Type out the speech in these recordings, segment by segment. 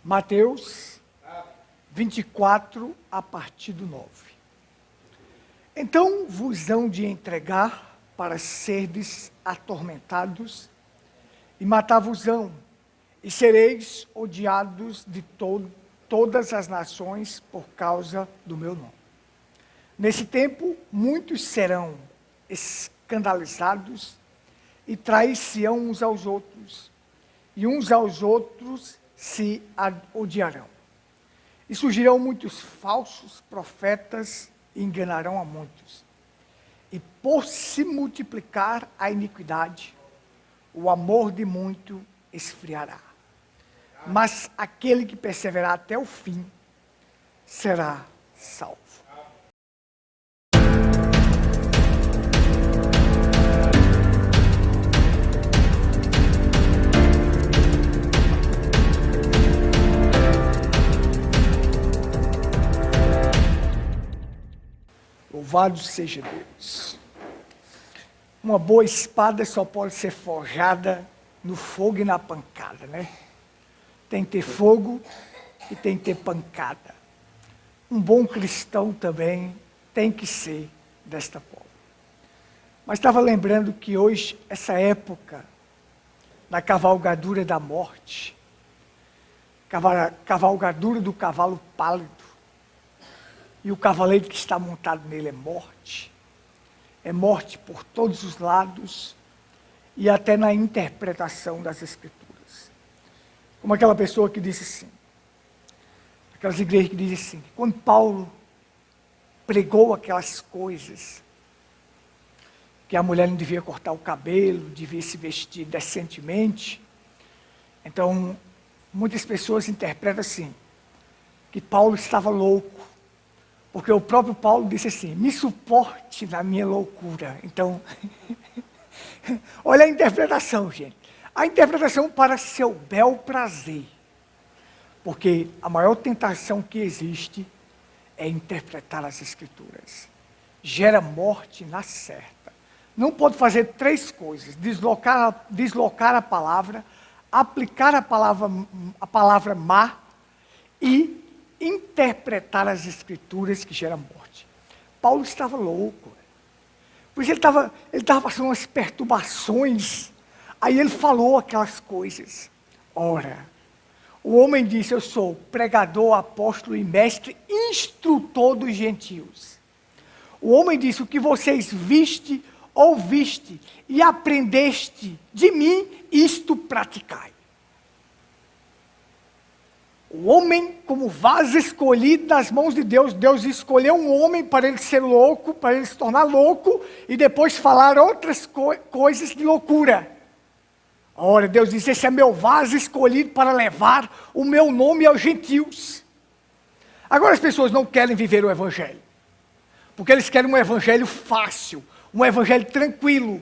Mateus 24, a partir do 9. Então vos hão de entregar para serdes atormentados, e matar-vos-ão, e sereis odiados de todas as nações por causa do meu nome. Nesse tempo, muitos serão escandalizados e trair-se-ão uns aos outros, e uns aos outros se odiarão. E surgirão muitos falsos profetas e enganarão a muitos. E por se multiplicar a iniquidade, o amor de muito esfriará. Mas aquele que perseverar até o fim será salvo. Louvado seja Deus. Uma boa espada só pode ser forjada no fogo e na pancada, né? Tem que ter fogo e tem que ter pancada. Um bom cristão também tem que ser desta forma. Mas estava lembrando que hoje, essa época, na cavalgadura da morte, cavalgadura do cavalo pálido, e o cavaleiro que está montado nele é morte. É morte por todos os lados e até na interpretação das Escrituras. Como aquela pessoa que disse assim, aquelas igrejas que dizem assim, quando Paulo pregou aquelas coisas, que a mulher não devia cortar o cabelo, devia se vestir decentemente, então muitas pessoas interpretam assim, que Paulo estava louco. Porque o próprio Paulo disse assim, me suporte na minha loucura. Então, olha a interpretação, gente. A interpretação para seu bel prazer. Porque a maior tentação que existe é interpretar as Escrituras. Gera morte na certa. Não pode fazer três coisas. Deslocar a palavra, aplicar a palavra má e interpretar as Escrituras que geram morte. Paulo estava louco. Por isso ele estava passando umas perturbações. Aí ele falou aquelas coisas. Ora, o homem disse, eu sou pregador, apóstolo e mestre, instrutor dos gentios. O homem disse, o que vocês viste, ouviste e aprendeste de mim, isto praticai. O homem, como vaso escolhido nas mãos de Deus, Deus escolheu um homem para ele ser louco, para ele se tornar louco, e depois falar outras coisas de loucura. Ora, Deus disse, esse é meu vaso escolhido para levar o meu nome aos gentios. Agora as pessoas não querem viver o Evangelho, porque eles querem um Evangelho fácil, um Evangelho tranquilo.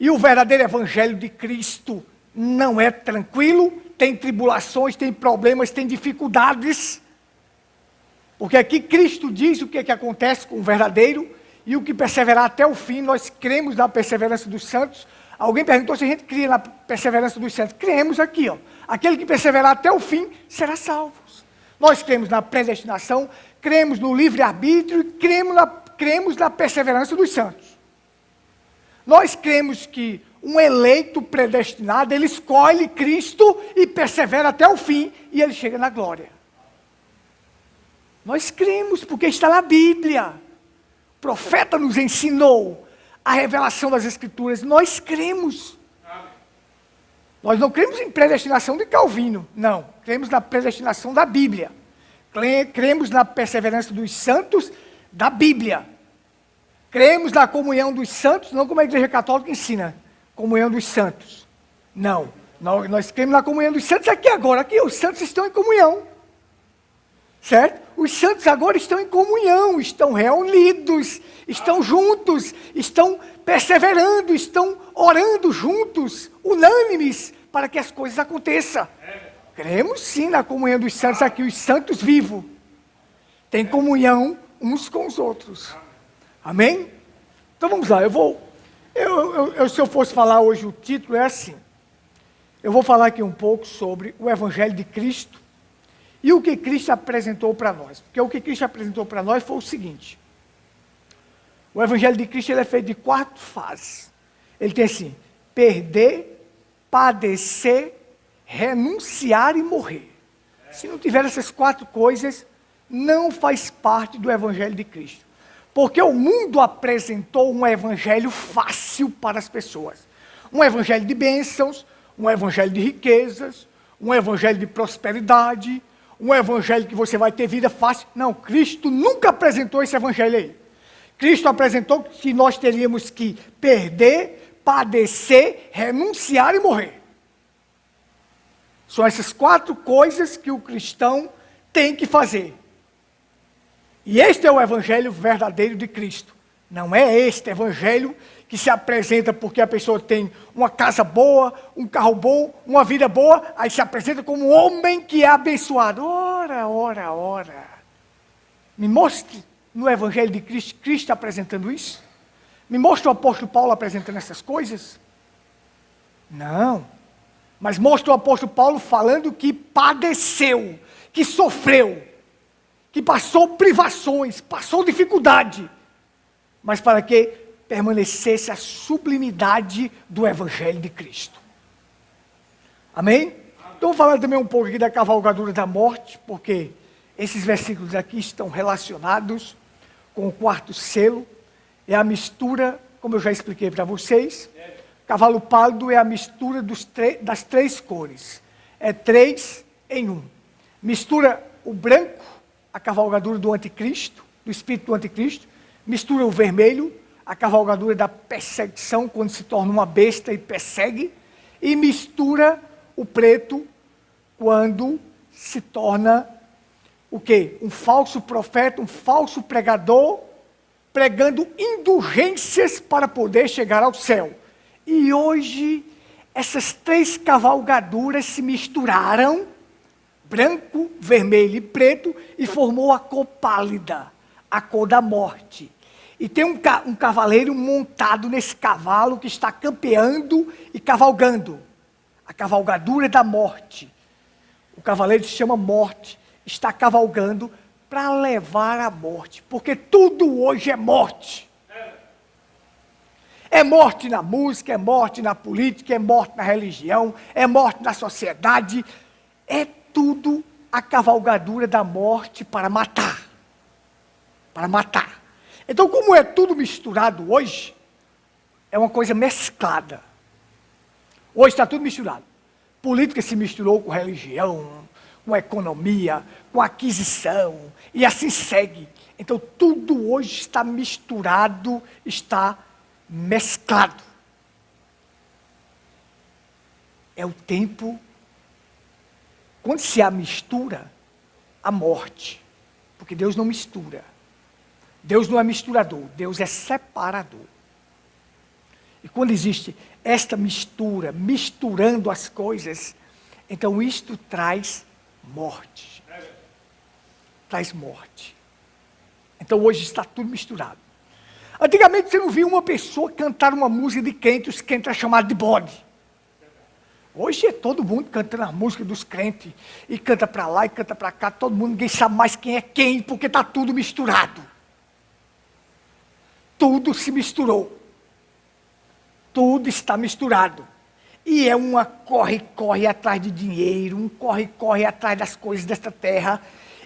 E o verdadeiro Evangelho de Cristo não é tranquilo, tem tribulações, tem problemas, tem dificuldades. Porque aqui Cristo diz o que é que acontece com o verdadeiro e o que perseverar até o fim. Nós cremos na perseverança dos santos. Alguém perguntou se a gente cria na perseverança dos santos. Cremos aqui, ó. Aquele que perseverar até o fim será salvo. Nós cremos na predestinação, cremos no livre-arbítrio e cremos na perseverança dos santos. Nós cremos que um eleito predestinado, ele escolhe Cristo e persevera até o fim, e ele chega na glória. Nós cremos, porque está na Bíblia. O profeta nos ensinou a revelação das Escrituras. Nós cremos. Nós não cremos em predestinação de Calvino, não. Cremos na predestinação da Bíblia. Cremos na perseverança dos santos da Bíblia. Cremos na comunhão dos santos, não como a Igreja Católica ensina. Comunhão dos santos. Não. Nós cremos na comunhão dos santos aqui agora. Aqui os santos estão em comunhão. Certo? Os santos agora estão em comunhão, estão reunidos, estão juntos, estão perseverando, estão orando juntos, unânimes, para que as coisas aconteçam. Cremos sim na comunhão dos santos aqui, os santos vivos. Tem comunhão uns com os outros. Amém? Então vamos lá, se eu fosse falar hoje, o título é assim. Eu vou falar aqui um pouco sobre o Evangelho de Cristo E o que Cristo apresentou para nós? Porque o que Cristo apresentou para nós foi o seguinte. O Evangelho de Cristo ele é feito de 4 fases. Ele tem assim, perder, padecer, renunciar e morrer. Se não tiver essas 4 coisas, não faz parte do Evangelho de Cristo. Porque o mundo apresentou um Evangelho fácil para as pessoas. Um Evangelho de bênçãos, um Evangelho de riquezas, um Evangelho de prosperidade, um Evangelho que você vai ter vida fácil. Não, Cristo nunca apresentou esse Evangelho aí. Cristo apresentou que nós teríamos que perder, padecer, renunciar e morrer. São essas 4 coisas que o cristão tem que fazer. E este é o Evangelho verdadeiro de Cristo. Não é este Evangelho que se apresenta porque a pessoa tem uma casa boa, um carro bom, uma vida boa, aí se apresenta como um homem que é abençoado. Ora. Me mostre no Evangelho de Cristo, Cristo apresentando isso? Me mostra o apóstolo Paulo apresentando essas coisas? Não. Mas mostra o apóstolo Paulo falando que padeceu, que sofreu, que passou privações, passou dificuldade. Mas para que permanecesse a sublimidade do Evangelho de Cristo. Amém? Então vou falar também um pouco aqui da cavalgadura da morte, porque esses versículos aqui estão relacionados com o 4º selo. É a mistura, como eu já expliquei para vocês. Cavalo pálido é a mistura das 3 cores. É 3 em 1. Mistura o branco, a cavalgadura do anticristo, do espírito do anticristo. Mistura o vermelho, a cavalgadura da perseguição, quando se torna uma besta e persegue. E mistura o preto, quando se torna o quê? Um falso profeta, um falso pregador, pregando indulgências para poder chegar ao céu. E hoje, essas 3 cavalgaduras se misturaram, branco, vermelho e preto, e formou a cor pálida, a cor da morte. E tem um cavaleiro montado nesse cavalo que está campeando e cavalgando. A cavalgadura da morte. O cavaleiro se chama morte, está cavalgando para levar a morte. Porque tudo hoje é morte. É morte na música, é morte na política, é morte na religião, é morte na sociedade. É tudo a cavalgadura da morte para matar. Para matar. Então, como é tudo misturado hoje, é uma coisa mesclada. Hoje está tudo misturado. Política se misturou com religião, com economia, com aquisição, e assim segue. Então, tudo hoje está misturado, está mesclado. É o tempo, quando se há mistura, a morte. Porque Deus não mistura. Deus não é misturador, Deus é separador. E quando existe esta mistura, misturando as coisas, então isto traz morte. Traz morte. Então hoje está tudo misturado. Antigamente você não via uma pessoa cantar uma música de crente, os crentes eram chamados de bode. Hoje é todo mundo cantando a música dos crentes, e canta para lá e canta para cá, todo mundo, ninguém sabe mais quem é quem, porque está tudo misturado. Tudo se misturou. Tudo está misturado. E é uma corre atrás de dinheiro, um corre atrás das coisas desta terra,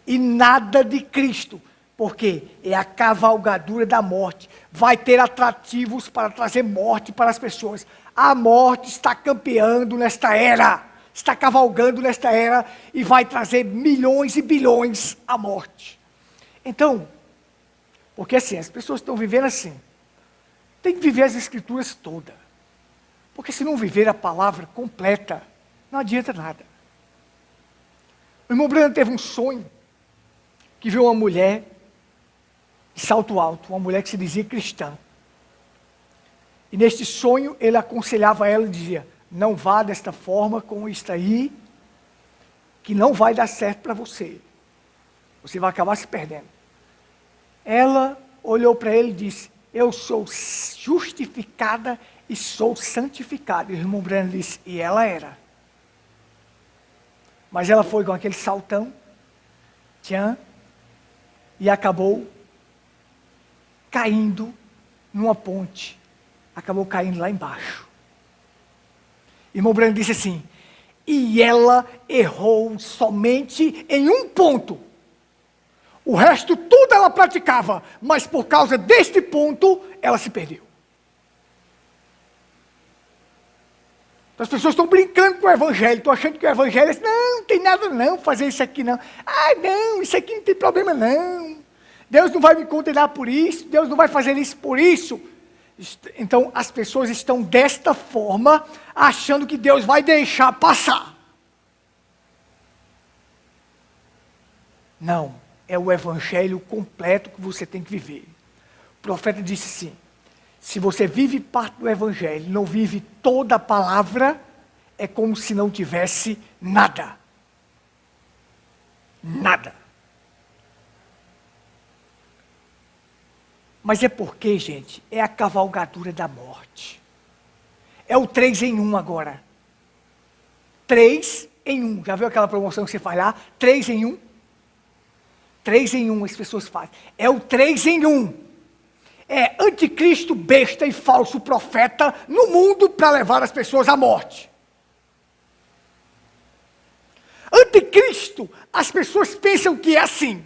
e nada de Cristo. Porque é a cavalgadura da morte. Vai ter atrativos para trazer morte para as pessoas. A morte está campeando nesta era. Está cavalgando nesta era e vai trazer milhões e bilhões à morte. Então, porque assim, as pessoas estão vivendo assim. Tem que viver as escrituras todas. Porque se não viver a palavra completa, não adianta nada. O irmão Breno teve um sonho, que viu uma mulher de salto alto, uma mulher que se dizia cristã. E neste sonho ele aconselhava ela e dizia, não vá desta forma com isto aí, que não vai dar certo para você. Você vai acabar se perdendo. Ela olhou para ele e disse, eu sou justificada e sou santificada. E o irmão Breno disse, e ela era. Mas ela foi com aquele saltão, tchan, e acabou caindo numa ponte. Acabou caindo lá embaixo. Irmão Branco disse assim, e ela errou somente em um ponto. O resto tudo ela praticava, mas por causa deste ponto, ela se perdeu. Então, as pessoas estão brincando com o evangelho, estão achando que o evangelho é assim, não tem nada não, fazer isso aqui não. Ah, não, isso aqui não tem problema não. Deus não vai me condenar por isso, Deus não vai fazer isso por isso. Então, as pessoas estão desta forma, achando que Deus vai deixar passar. Não, é o evangelho completo que você tem que viver. O profeta disse assim, se você vive parte do evangelho, não vive toda a palavra, é como se não tivesse nada. Nada. Mas é porque, gente, é a cavalgadura da morte. É o 3 em 1 agora. 3 em 1. Já viu aquela promoção que você faz lá? 3 em 1. 3 em 1 as pessoas fazem. É o 3 em 1. É anticristo, besta e falso profeta no mundo para levar as pessoas à morte. Anticristo, as pessoas pensam que é assim.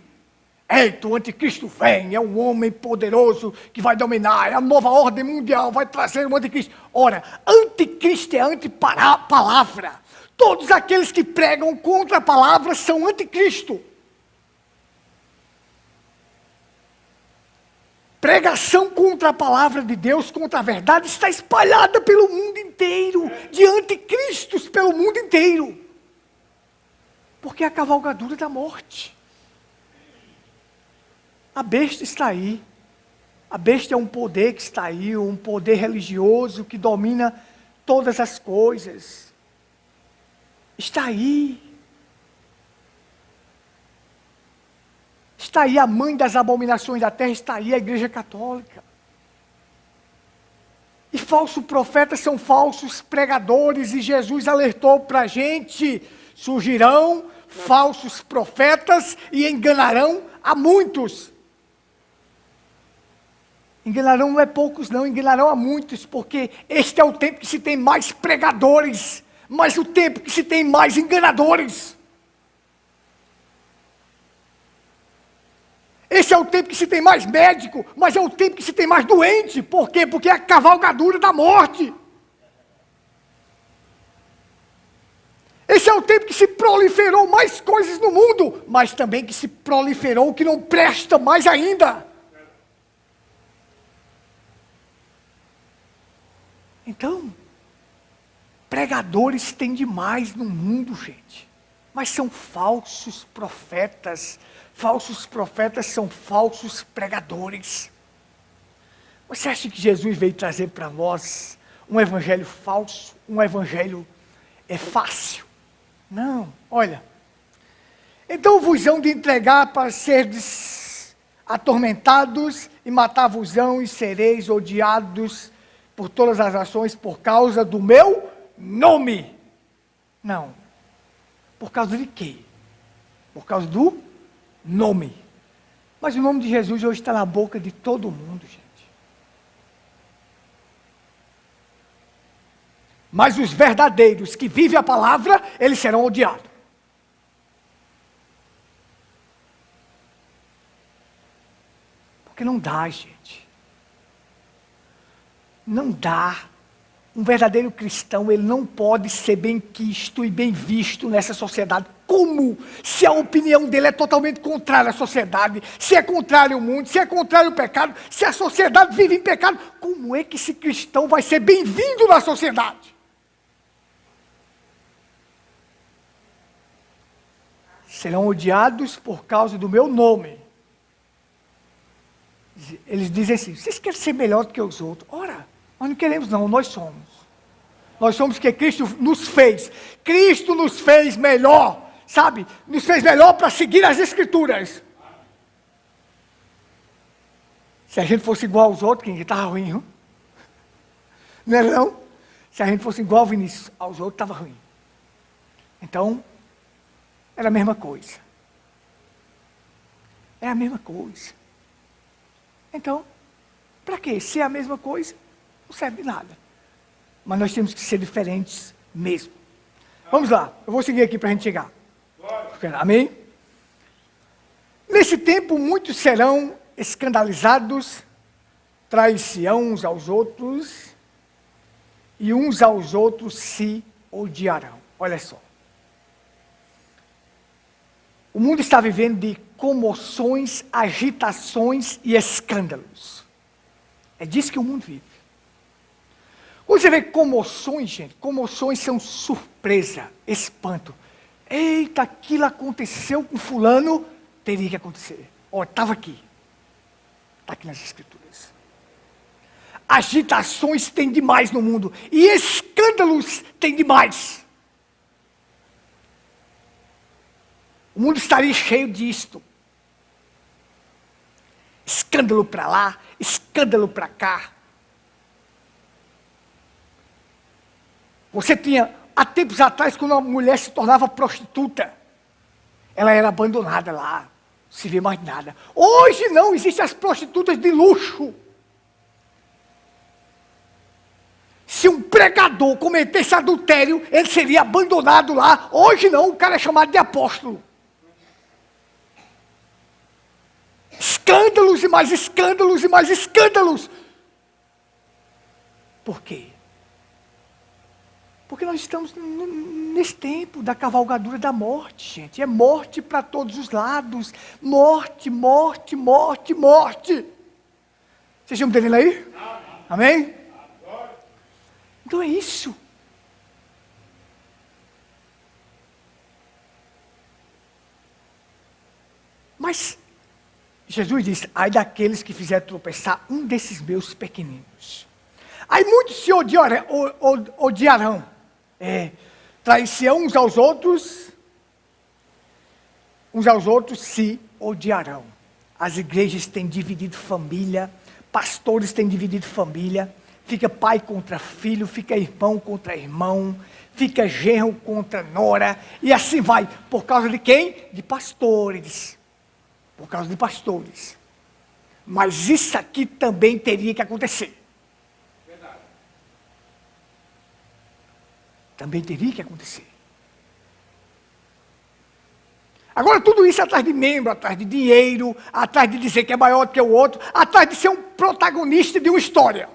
Eita, o anticristo vem, é um homem poderoso que vai dominar, é a nova ordem mundial, vai trazer o anticristo. Ora, anticristo é antipalavra. Todos aqueles que pregam contra a palavra são anticristo. Pregação contra a palavra de Deus, contra a verdade, está espalhada pelo mundo inteiro, de anticristos pelo mundo inteiro. Porque é a cavalgadura da morte. A besta está aí. A besta é um poder que está aí, um poder religioso que domina todas as coisas. Está aí. Está aí a mãe das abominações da terra, está aí a Igreja Católica. E falsos profetas são falsos pregadores, e Jesus alertou para a gente, surgirão falsos profetas e enganarão a muitos. Enganarão não é poucos não, enganarão a muitos, porque este é o tempo que se tem mais pregadores, mas o tempo que se tem mais enganadores. Esse é o tempo que se tem mais médico, mas é o tempo que se tem mais doente. Por quê? Porque é a cavalgadura da morte. Esse é o tempo que se proliferou mais coisas no mundo, mas também que se proliferou o que não presta mais ainda. Então, pregadores tem demais no mundo, gente. Mas são falsos profetas. Falsos profetas são falsos pregadores. Você acha que Jesus veio trazer para nós um evangelho falso? Um evangelho fácil? Não, olha. Então vos hão de entregar para seres atormentados e matar-vos-ão e sereis odiados por todas as nações por causa do meu nome. Não. Por causa de quê? Por causa do nome. Mas o nome de Jesus hoje está na boca de todo mundo, gente. Mas os verdadeiros que vivem a palavra, eles serão odiados. Porque não dá, gente. Não dá. Um verdadeiro cristão, ele não pode ser bem quisto e bem visto nessa sociedade. Como? Se a opinião dele é totalmente contrária à sociedade, se é contrário ao mundo, se é contrário ao pecado, se a sociedade vive em pecado, como é que esse cristão vai ser bem-vindo na sociedade? Serão odiados por causa do meu nome. Eles dizem assim, vocês querem ser melhor do que os outros? Ora, nós não queremos não, nós somos. Nós somos o que Cristo nos fez. Cristo nos fez melhor, sabe? Nos fez melhor para seguir as Escrituras. Se a gente fosse igual aos outros, quem estava ruim, hein? Não é não? Se a gente fosse igual aos outros, estava ruim. Então, era a mesma coisa. É a mesma coisa. Então, para quê? Se é a mesma coisa, não serve de nada. Mas nós temos que ser diferentes mesmo. Vamos lá, eu vou seguir aqui para a gente chegar. Amém? Nesse tempo, muitos serão escandalizados, trair-se-ão uns aos outros, e uns aos outros se odiarão. Olha só. O mundo está vivendo de comoções, agitações e escândalos. É disso que o mundo vive. Quando você vê comoções, gente, comoções são surpresa, espanto. Eita, aquilo aconteceu com fulano, teria que acontecer. Ó, estava aqui. Está aqui nas Escrituras. Agitações tem demais no mundo. E escândalos tem demais. O mundo estaria cheio disto. Escândalo para lá, escândalo para cá. Você tinha, há tempos atrás, quando uma mulher se tornava prostituta, ela era abandonada lá, não se vê mais nada. Hoje não, existem as prostitutas de luxo. Se um pregador cometesse adultério, ele seria abandonado lá. Hoje não, o cara é chamado de apóstolo. Escândalos e mais escândalos e mais escândalos. Por quê? Porque nós estamos nesse tempo da cavalgadura da morte, gente. É morte para todos os lados. Morte, morte, morte, morte. Vocês estão entendendo aí? Amém? Então é isso. Mas Jesus disse, ai daqueles que fizeram tropeçar um desses meus pequeninos. Aí muitos se odiarão. Trair-se-ão uns aos outros se odiarão. As igrejas têm dividido família, pastores têm dividido família, fica pai contra filho, fica irmão contra irmão, fica genro contra nora, e assim vai. Por causa de quem? De pastores. Por causa de pastores. Mas isso aqui também teria que acontecer. Verdade. Também teria que acontecer. Agora tudo isso atrás de membro, atrás de dinheiro, atrás de dizer que é maior do que o outro, atrás de ser um protagonista de uma história.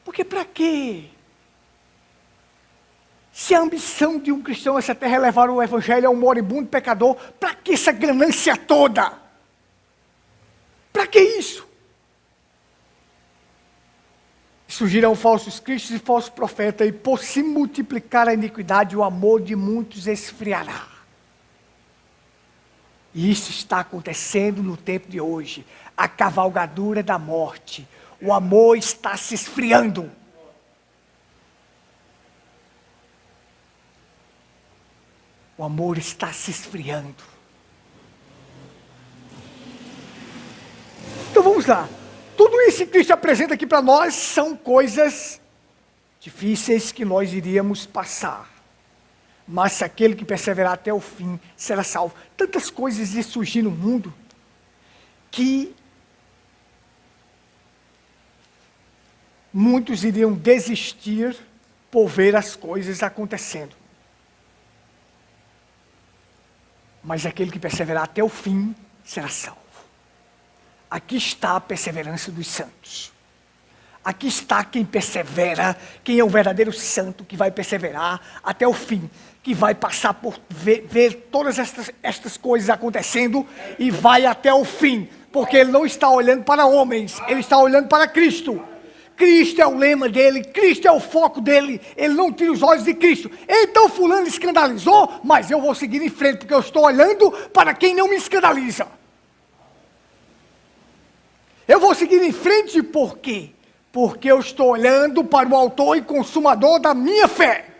Porque para quê? Se a ambição de um cristão nessa terra é levar o evangelho a um moribundo pecador, para que essa ganância toda? Para que isso? Surgirão falsos cristos e falsos profetas, e por se multiplicar a iniquidade, o amor de muitos esfriará. E isso está acontecendo no tempo de hoje. A cavalgadura da morte. O amor está se esfriando. O amor está se esfriando. Então vamos lá. Tudo isso que Cristo apresenta aqui para nós são coisas difíceis que nós iríamos passar. Mas se aquele que perseverar até o fim será salvo. Tantas coisas iam surgir no mundo que muitos iriam desistir por ver as coisas acontecendo. Mas aquele que perseverar até o fim será salvo. Aqui está a perseverança dos santos. Aqui está quem persevera, quem é o verdadeiro santo que vai perseverar até o fim, que vai passar por ver todas estas coisas acontecendo e vai até o fim, porque ele não está olhando para homens, ele está olhando para Cristo. Cristo é o lema dele, Cristo é o foco dele, ele não tira os olhos de Cristo. Então fulano escandalizou, mas eu vou seguir em frente, porque eu estou olhando para quem não me escandaliza. Eu vou seguir em frente por quê? Porque eu estou olhando para o autor e consumador da minha fé.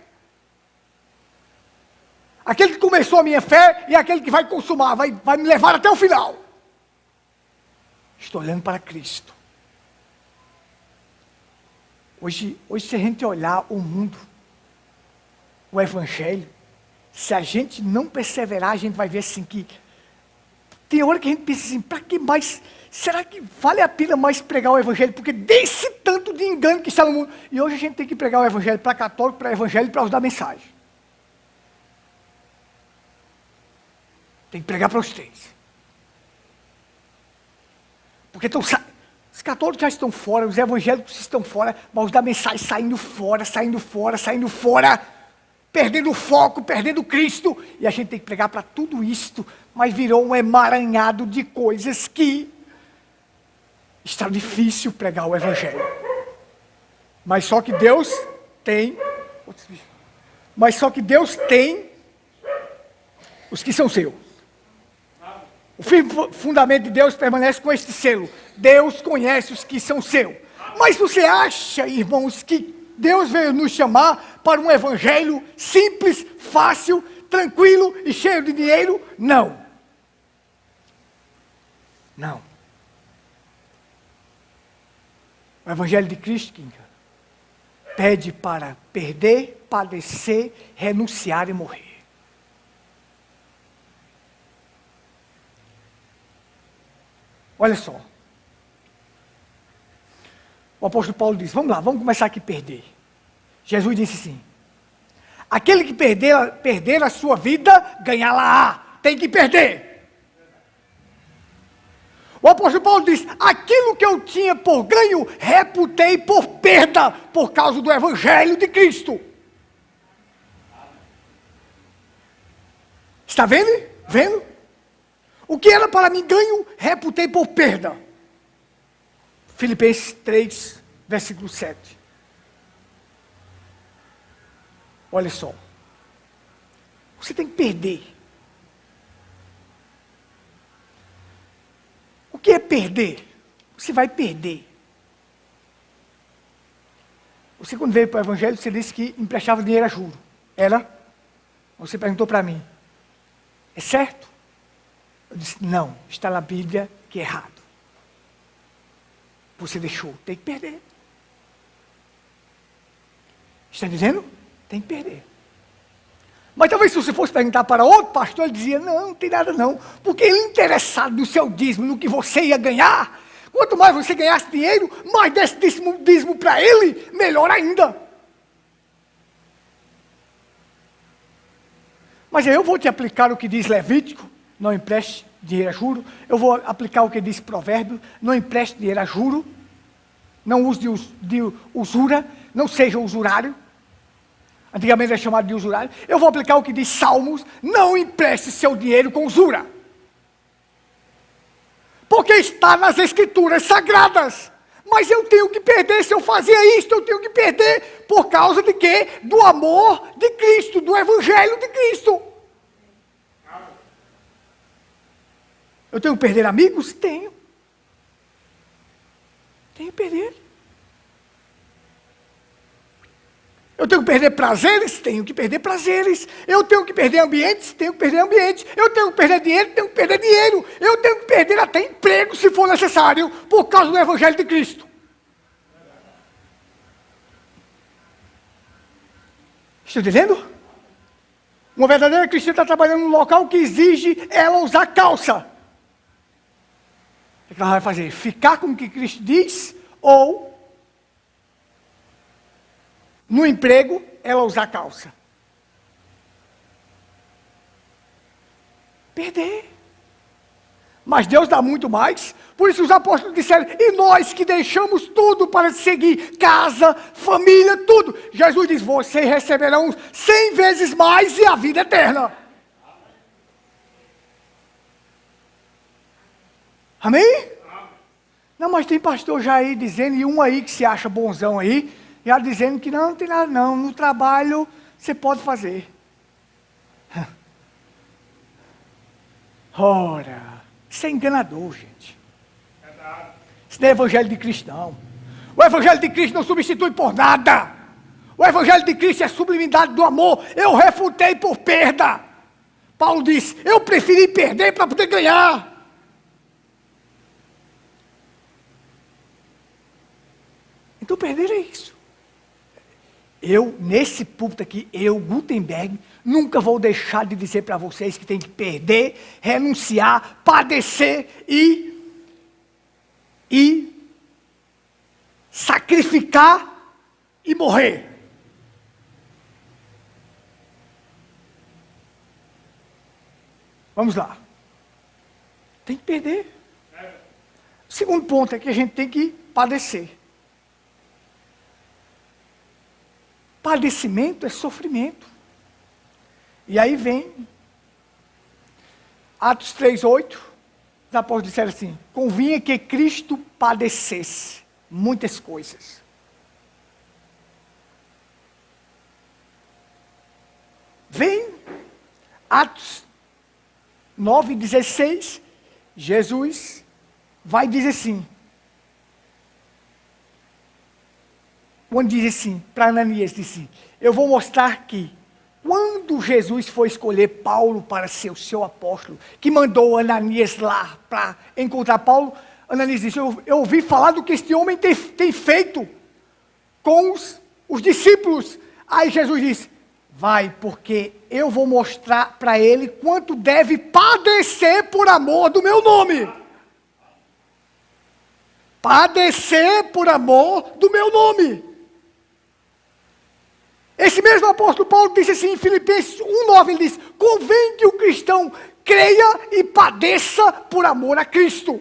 Aquele que começou a minha fé e aquele que vai consumar, vai me levar até o final. Estou olhando para Cristo. Hoje, se a gente olhar o mundo, o Evangelho, se a gente não perseverar, a gente vai ver assim que Tem hora que a gente pensa assim, para que mais? Será que vale a pena mais pregar o evangelho? Porque desse tanto de engano que está no mundo. E hoje a gente tem que pregar o evangelho para católico, para evangélico e para os dar mensagem. Tem que pregar para os três. Porque os católicos já estão fora, os evangélicos estão fora, mas os da mensagem saindo fora, saindo fora, saindo fora, perdendo o foco, perdendo Cristo. E a gente tem que pregar para tudo isto, mas virou um emaranhado de coisas que está difícil pregar o evangelho. Mas só que Deus tem os que são seus. O firme fundamento de Deus permanece com este selo. Deus conhece os que são seus. Mas você acha, irmãos, que Deus veio nos chamar para um evangelho simples, fácil, tranquilo e cheio de dinheiro? Não. Não. O evangelho de Cristo, Kinga, pede para perder, padecer, renunciar e morrer. Olha só. O apóstolo Paulo diz, vamos lá, vamos começar aqui a perder. Jesus disse assim, aquele que perder a sua vida, ganhá-la-á. Tem que perder. O apóstolo Paulo diz, aquilo que eu tinha por ganho, reputei por perda, por causa do evangelho de Cristo. Está vendo? Vendo? O que era para mim ganho, reputei por perda. Filipenses 3, versículo 7. Olha só. Você tem que perder. O que é perder? Você vai perder. Você, quando veio para o Evangelho, você disse que emprestava dinheiro a juro. Era? Você perguntou para mim. É certo? Eu disse, não, está na Bíblia que é errado. Você deixou, tem que perder. Está dizendo? Tem que perder. Mas talvez se você fosse perguntar para outro pastor, ele dizia, não tem nada não. Porque ele interessado no seu dízimo, no que você ia ganhar, quanto mais você ganhasse dinheiro, mais desse dízimo para ele, melhor ainda. Mas eu vou te aplicar o que diz Levítico, não empreste dinheiro a juro. Eu vou aplicar o que diz Provérbio, não empreste dinheiro a juro. Não use de usura, não seja usurário. Antigamente era chamado de usurário. Eu vou aplicar o que diz Salmos, não empreste seu dinheiro com usura. Porque está nas escrituras sagradas. Mas eu tenho que perder, se eu fazia isso, eu tenho que perder. Por causa de quê? Do amor de Cristo, do evangelho de Cristo. Eu tenho que perder amigos? Tenho. Tenho que perder. Eu tenho que perder prazeres? Tenho que perder prazeres. Eu tenho que perder ambientes? Tenho que perder ambientes. Eu tenho que perder dinheiro? Tenho que perder dinheiro. Eu tenho que perder até emprego, se for necessário, por causa do evangelho de Cristo. Está entendendo? Uma verdadeira cristã está trabalhando num local que exige ela usar calça. O que ela vai fazer? Ficar com o que Cristo diz? Ou, no emprego, ela usar calça? Perder. Mas Deus dá muito mais. Por isso os apóstolos disseram, e nós que deixamos tudo para te seguir, casa, família, tudo. Jesus diz, vocês receberão 100 vezes mais e a vida eterna. Amém? Não, mas tem pastor já aí dizendo, e um aí que se acha bonzão aí, já dizendo que não tem nada não, no trabalho você pode fazer. Ora, isso é enganador, gente. Isso não é evangelho de Cristo, não. O evangelho de Cristo não substitui por nada. O evangelho de Cristo é a sublimidade do amor. Eu refutei por perda. Paulo disse, eu preferi perder para poder ganhar. Então perder é isso. nesse púlpito aqui, Gutenberg, nunca vou deixar de dizer para vocês que tem que perder, renunciar, padecer e sacrificar e morrer. Vamos lá. Tem que perder. O segundo ponto é que a gente tem que padecer. Padecimento é sofrimento. E aí vem Atos 3:8, os apóstolos disseram assim: convinha que Cristo padecesse muitas coisas. Vem Atos 9:16, Jesus vai dizer assim, quando diz assim, para Ananias, disse: eu vou mostrar que, quando Jesus foi escolher Paulo para ser o seu apóstolo, que mandou Ananias lá para encontrar Paulo, Ananias disse: eu ouvi falar do que este homem tem feito com os discípulos. Aí Jesus disse: vai, porque eu vou mostrar para ele quanto deve padecer por amor do meu nome. Padecer por amor do meu nome. Esse mesmo apóstolo Paulo disse assim em Filipenses 1:9, ele diz: convém que o cristão creia e padeça por amor a Cristo.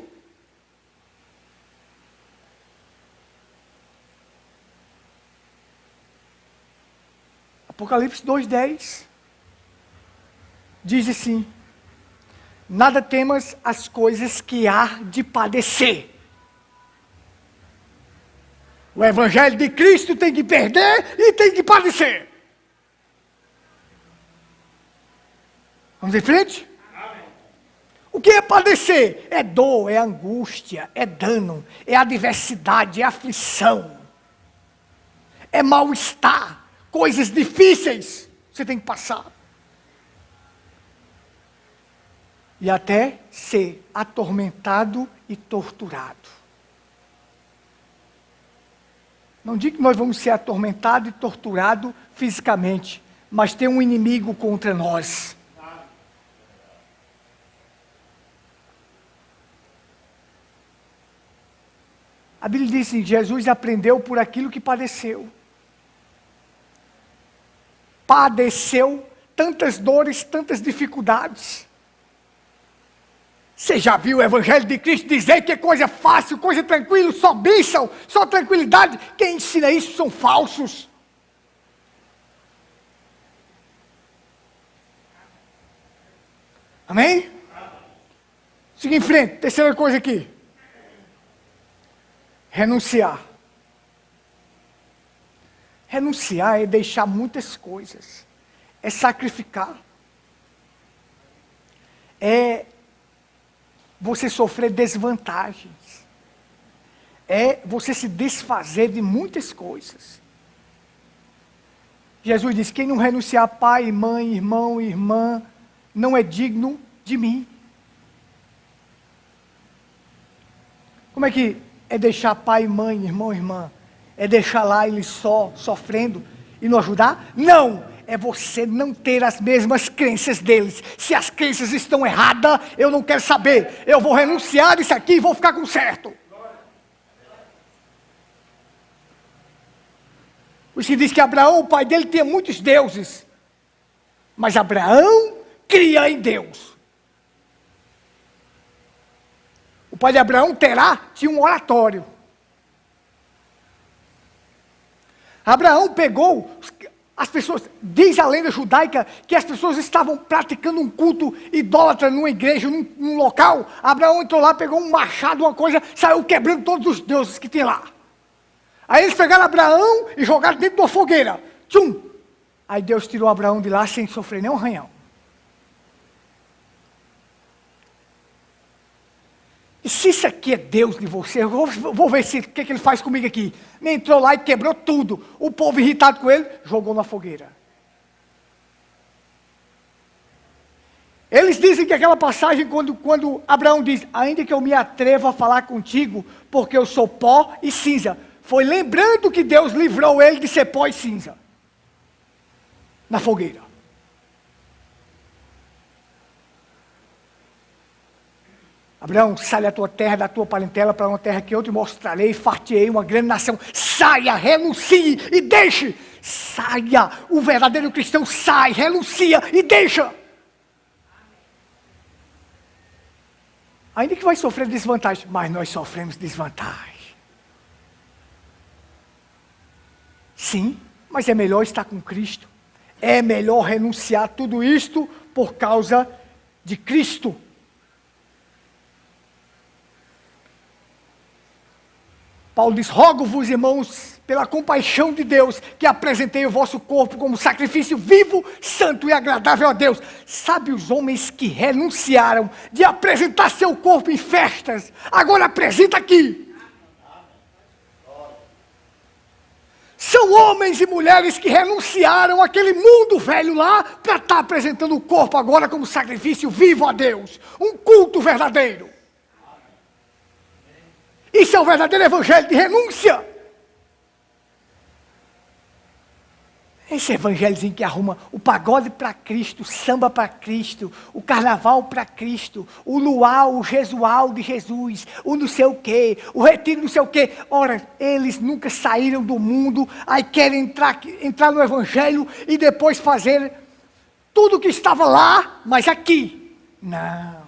Apocalipse 2:10 diz assim: nada temas as coisas que há de padecer. O evangelho de Cristo tem que perder e tem que padecer. Vamos em frente? Amém. O que é padecer? É dor, é angústia, é dano, é adversidade, é aflição, é mal-estar, coisas difíceis você tem que passar. E até ser atormentado e torturado. Não digo que nós vamos ser atormentados e torturados fisicamente, mas tem um inimigo contra nós. A Bíblia diz que Jesus aprendeu por aquilo que padeceu. Padeceu tantas dores, tantas dificuldades. Você já viu o Evangelho de Cristo dizer que é coisa fácil, coisa tranquila, só bênção, só tranquilidade? Quem ensina isso são falsos. Amém? Siga em frente, terceira coisa aqui. Renunciar. Renunciar é deixar muitas coisas. É sacrificar. É você sofrer desvantagens. É você se desfazer de muitas coisas. Jesus disse: quem não renunciar a pai, mãe, irmão, irmã, não é digno de mim. Como é que é deixar pai, mãe, irmão, irmã? É deixar lá ele só sofrendo e não ajudar? Não! É você não ter as mesmas crenças deles. Se as crenças estão erradas, eu não quero saber. Eu vou renunciar disso aqui e vou ficar com certo. O que diz que Abraão, o pai dele, tinha muitos deuses. Mas Abraão cria em Deus. O pai de Abraão, Terá, tinha um oratório. Abraão pegou as pessoas, diz a lenda judaica, que as pessoas estavam praticando um culto idólatra numa igreja, num local. Abraão entrou lá, pegou um machado, uma coisa, saiu quebrando todos os deuses que tinha lá. Aí eles pegaram Abraão e jogaram dentro de uma fogueira. Tchum! Aí Deus tirou Abraão de lá sem sofrer nem um arranhão. E se isso aqui é Deus de você, eu vou ver o que ele faz comigo aqui. Ele entrou lá e quebrou tudo. O povo irritado com ele, jogou na fogueira. Eles dizem que aquela passagem, quando Abraão diz: ainda que eu me atreva a falar contigo, porque eu sou pó e cinza. Foi lembrando que Deus livrou ele de ser pó e cinza. na fogueira. Abraão, sai da tua terra, da tua parentela, para uma terra que eu te mostrarei, e far-te-ei uma grande nação. Saia, renuncie e deixe. Saia, o verdadeiro cristão sai, renuncia e deixa. Ainda que vai sofrer desvantagem, mas nós sofremos desvantagem. Sim, mas é melhor estar com Cristo. É melhor renunciar tudo isto por causa de Cristo. Paulo diz, rogo-vos, irmãos, pela compaixão de Deus, que apresentei o vosso corpo como sacrifício vivo, santo e agradável a Deus. Sabe os homens que renunciaram de apresentar seu corpo em festas, agora apresenta aqui. São homens e mulheres que renunciaram àquele mundo velho lá, para estar apresentando o corpo agora como sacrifício vivo a Deus. Um culto verdadeiro. Isso é o verdadeiro evangelho de renúncia. Esse evangelhozinho que arruma o pagode para Cristo, o samba para Cristo, o carnaval para Cristo, o luau, o jesual de Jesus, o não sei o quê, o retiro não sei o quê. Ora, eles nunca saíram do mundo, aí querem entrar no evangelho e depois fazer tudo que estava lá, mas aqui. Não.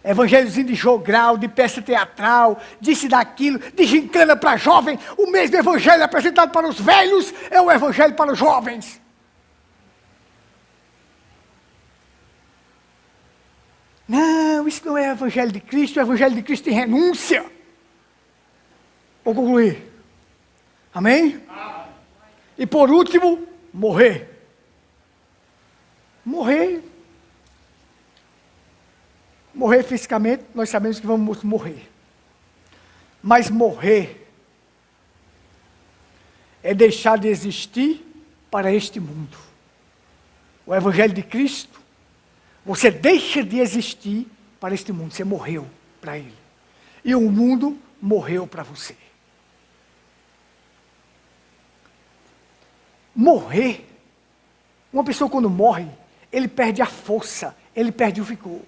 Evangelhozinho de jogral, de peça teatral, disse daquilo, de gincana para jovem. O mesmo evangelho apresentado para os velhos é o evangelho para os jovens. Não, isso não é o evangelho de Cristo, é o evangelho de Cristo em renúncia. Vou concluir. Amém? E por último, morrer. Morrer. Morrer fisicamente, nós sabemos que vamos morrer. Mas morrer é deixar de existir para este mundo. O Evangelho de Cristo, você deixa de existir para este mundo. Você morreu para ele. E o mundo morreu para você. Morrer. Uma pessoa quando morre, ele perde a força, ele perde o vigor.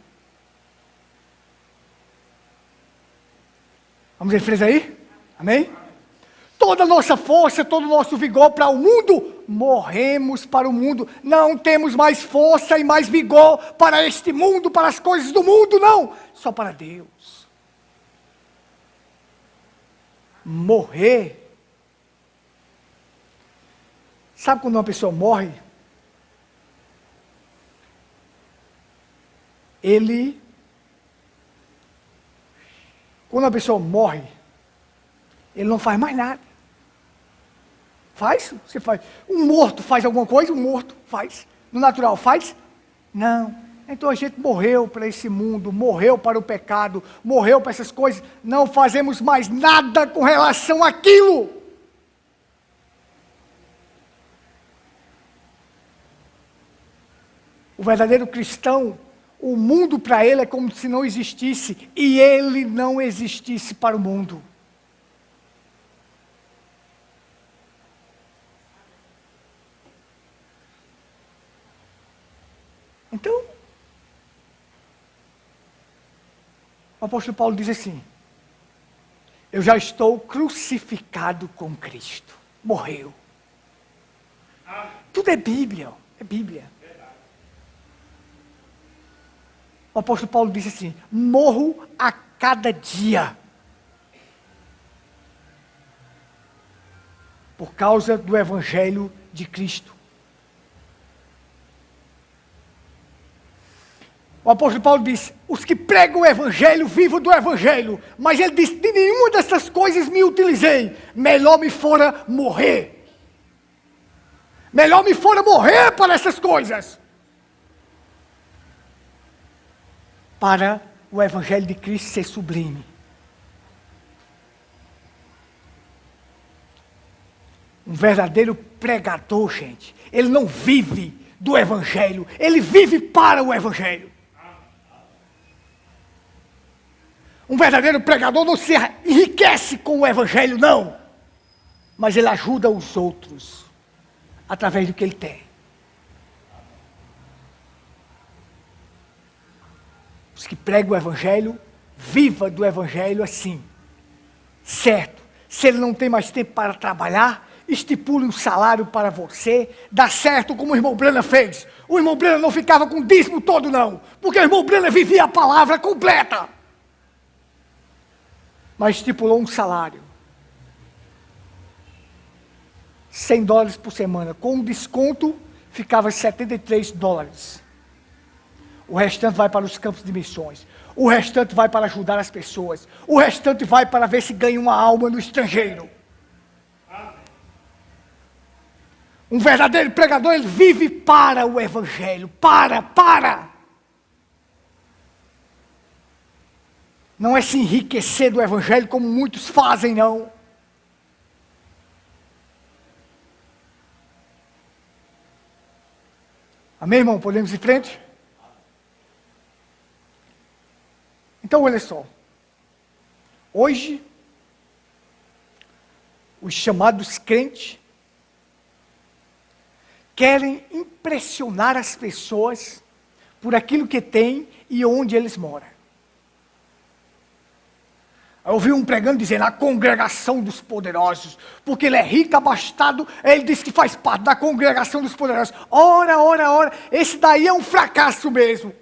Vamos em frente aí? Amém? Toda a nossa força, todo o nosso vigor para o mundo, morremos para o mundo. Não temos mais força e mais vigor para este mundo, para as coisas do mundo, não. Só para Deus. Morrer. Sabe quando uma pessoa morre? Quando a pessoa morre, ele não faz mais nada. Faz? Você faz. Um morto faz alguma coisa? Um morto faz. No natural faz? Não. Então a gente morreu para esse mundo, morreu para o pecado, morreu para essas coisas. Não fazemos mais nada com relação àquilo. O verdadeiro cristão, o mundo para ele é como se não existisse, e ele não existisse para o mundo. Então, o apóstolo Paulo diz assim, eu já estou crucificado com Cristo, morreu. Tudo é Bíblia, é Bíblia. O apóstolo Paulo disse assim, morro a cada dia. Por causa do Evangelho de Cristo. O apóstolo Paulo disse, os que pregam o Evangelho, vivam do Evangelho. Mas ele disse, de nenhuma dessas coisas me utilizei. Melhor me fora morrer. Melhor me fora morrer para essas coisas. Para o Evangelho de Cristo ser sublime. Um verdadeiro pregador, gente, ele não vive do Evangelho, ele vive para o Evangelho. Um verdadeiro pregador não se enriquece com o Evangelho, não. Mas ele ajuda os outros através do que ele tem. Os que pregam o Evangelho, viva do Evangelho assim. Certo, se ele não tem mais tempo para trabalhar, estipule um salário para você, dá certo como o irmão Brana fez. O irmão Brana não ficava com o dízimo todo não, porque o irmão Brana vivia a palavra completa. Mas estipulou um salário. $100 por semana, com um desconto ficava $73. O restante vai para os campos de missões. O restante vai para ajudar as pessoas. O restante vai para ver se ganha uma alma no estrangeiro. Um verdadeiro pregador, ele vive para o Evangelho. Para. Não é se enriquecer do Evangelho como muitos fazem, não. Amém, irmão? Podemos ir em frente? Então, olha só. Hoje, os chamados crentes querem impressionar as pessoas por aquilo que têm e onde eles moram. Eu ouvi um pregando dizendo, a congregação dos poderosos, porque ele é rico, abastado, ele diz que faz parte da congregação dos poderosos. Ora, esse daí é um fracasso mesmo.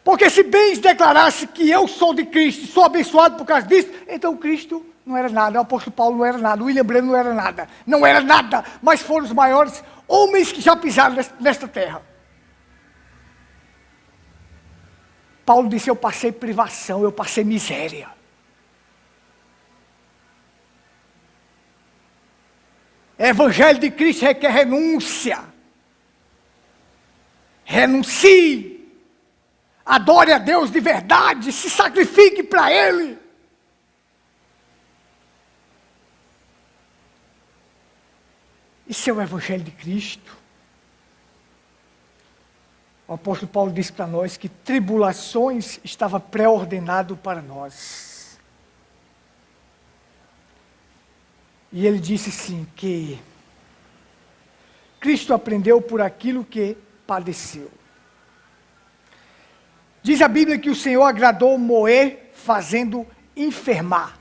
Porque se bem declarasse que eu sou de Cristo, sou abençoado por causa disso, então Cristo não era nada, o apóstolo Paulo não era nada, o William Branham não era nada. Não era nada, mas foram os maiores homens que já pisaram nesta terra. Paulo disse, eu passei privação, eu passei miséria. O Evangelho de Cristo requer renúncia. Renuncie. Adore a Deus de verdade, se sacrifique para Ele. Isso é o Evangelho de Cristo. O apóstolo Paulo disse para nós que tribulações estava pré-ordenado para nós. E ele disse sim, que Cristo aprendeu por aquilo que padeceu. Diz a Bíblia que o Senhor agradou moer fazendo enfermar.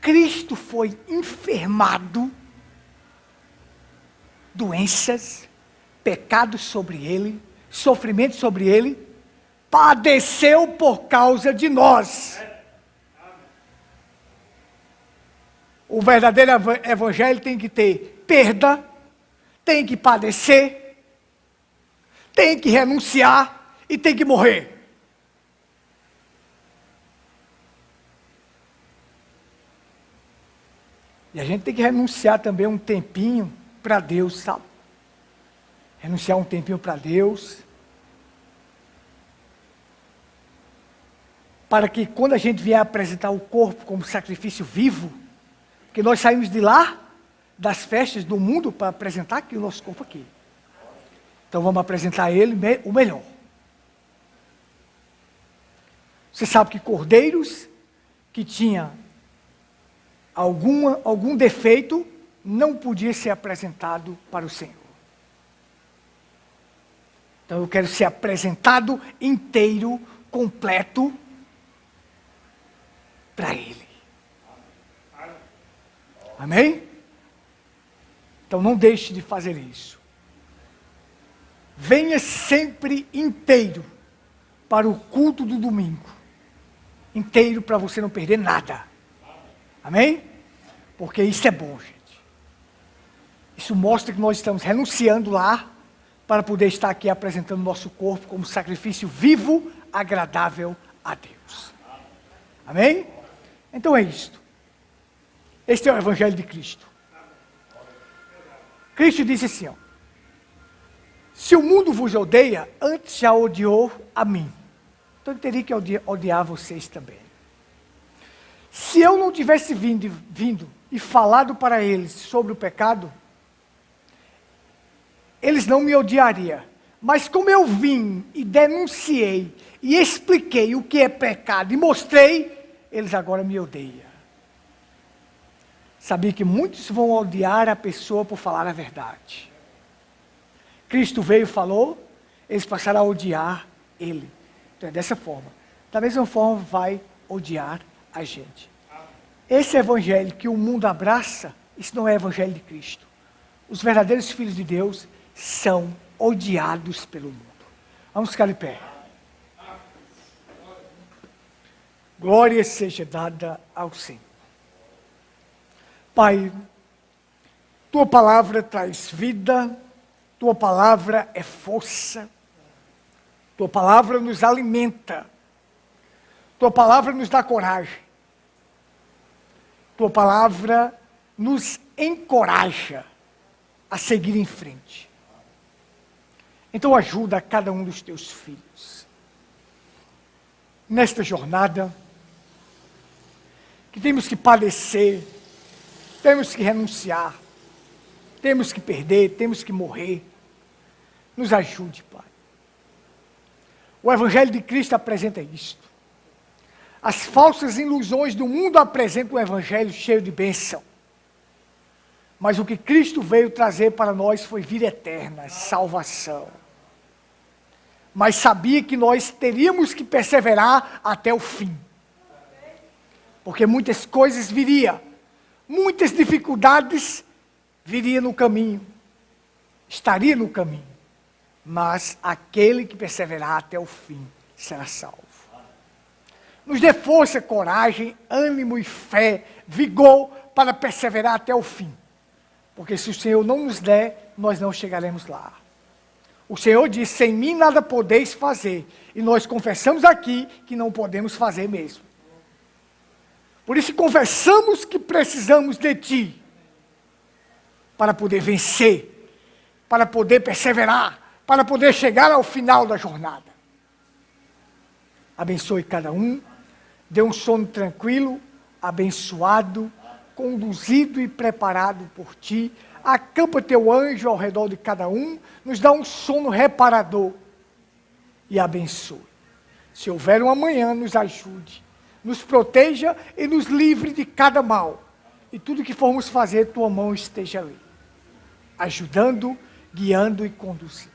Cristo foi enfermado, doenças, pecados sobre ele, sofrimento sobre ele, padeceu por causa de nós. O verdadeiro evangelho tem que ter perda, tem que padecer, tem que renunciar e tem que morrer. E a gente tem que renunciar também um tempinho para Deus, sabe? Renunciar um tempinho para Deus. Para que quando a gente vier apresentar o corpo como sacrifício vivo, que nós saímos de lá, das festas do mundo, para apresentar aqui o nosso corpo aqui. Então vamos apresentar ele o melhor. Você sabe que cordeiros que tinham algum defeito não podia ser apresentado para o Senhor. Então eu quero ser apresentado inteiro, completo, para Ele. Amém? Então não deixe de fazer isso. Venha sempre inteiro para o culto do domingo. Inteiro para você não perder nada. Amém? Porque isso é bom, gente. Isso mostra que nós estamos renunciando lá para poder estar aqui apresentando nosso corpo como sacrifício vivo, agradável a Deus. Amém? Então é isto. Este é o Evangelho de Cristo. Cristo disse assim, ó, se o mundo vos odeia, antes já odiou a mim. Então eu teria que odiar vocês também. Se eu não tivesse vindo e falado para eles sobre o pecado, eles não me odiariam. Mas como eu vim e denunciei e expliquei o que é pecado e mostrei, eles agora me odeiam. sabia que muitos vão odiar a pessoa por falar a verdade. Cristo veio e falou, eles passaram a odiar ele. Então é dessa forma. Da mesma forma vai odiar a gente. Esse evangelho que o mundo abraça, isso não é evangelho de Cristo. Os verdadeiros filhos de Deus são odiados pelo mundo. Vamos ficar de pé. Glória seja dada ao Senhor. Pai, tua palavra traz vida, tua palavra é força, tua palavra nos alimenta, tua palavra nos dá coragem, tua palavra nos encoraja a seguir em frente. Então ajuda a cada um dos teus filhos. Nesta jornada, que temos que padecer, temos que renunciar, temos que perder, temos que morrer. Nos ajude, Pai. O Evangelho de Cristo apresenta isto. As falsas ilusões do mundo apresentam um Evangelho cheio de bênção. Mas o que Cristo veio trazer para nós foi vida eterna, salvação. Mas sabia que nós teríamos que perseverar até o fim. Porque muitas coisas viriam, muitas dificuldades viriam no caminho, estaria no caminho. Mas aquele que perseverar até o fim será salvo. Nos dê força, coragem, ânimo e fé, vigor para perseverar até o fim. Porque se o Senhor não nos der, nós não chegaremos lá. O Senhor diz, sem mim nada podeis fazer. E nós confessamos aqui que não podemos fazer mesmo. Por isso confessamos que precisamos de Ti. Para poder vencer. Para poder perseverar. Para poder chegar ao final da jornada. Abençoe cada um. Dê um sono tranquilo, abençoado, conduzido e preparado por Ti. Acampa Teu anjo ao redor de cada um. Nos dá um sono reparador. E abençoe. Se houver um amanhã, nos ajude. Nos proteja e nos livre de cada mal. E tudo que formos fazer, Tua mão esteja ali. Ajudando, guiando e conduzindo.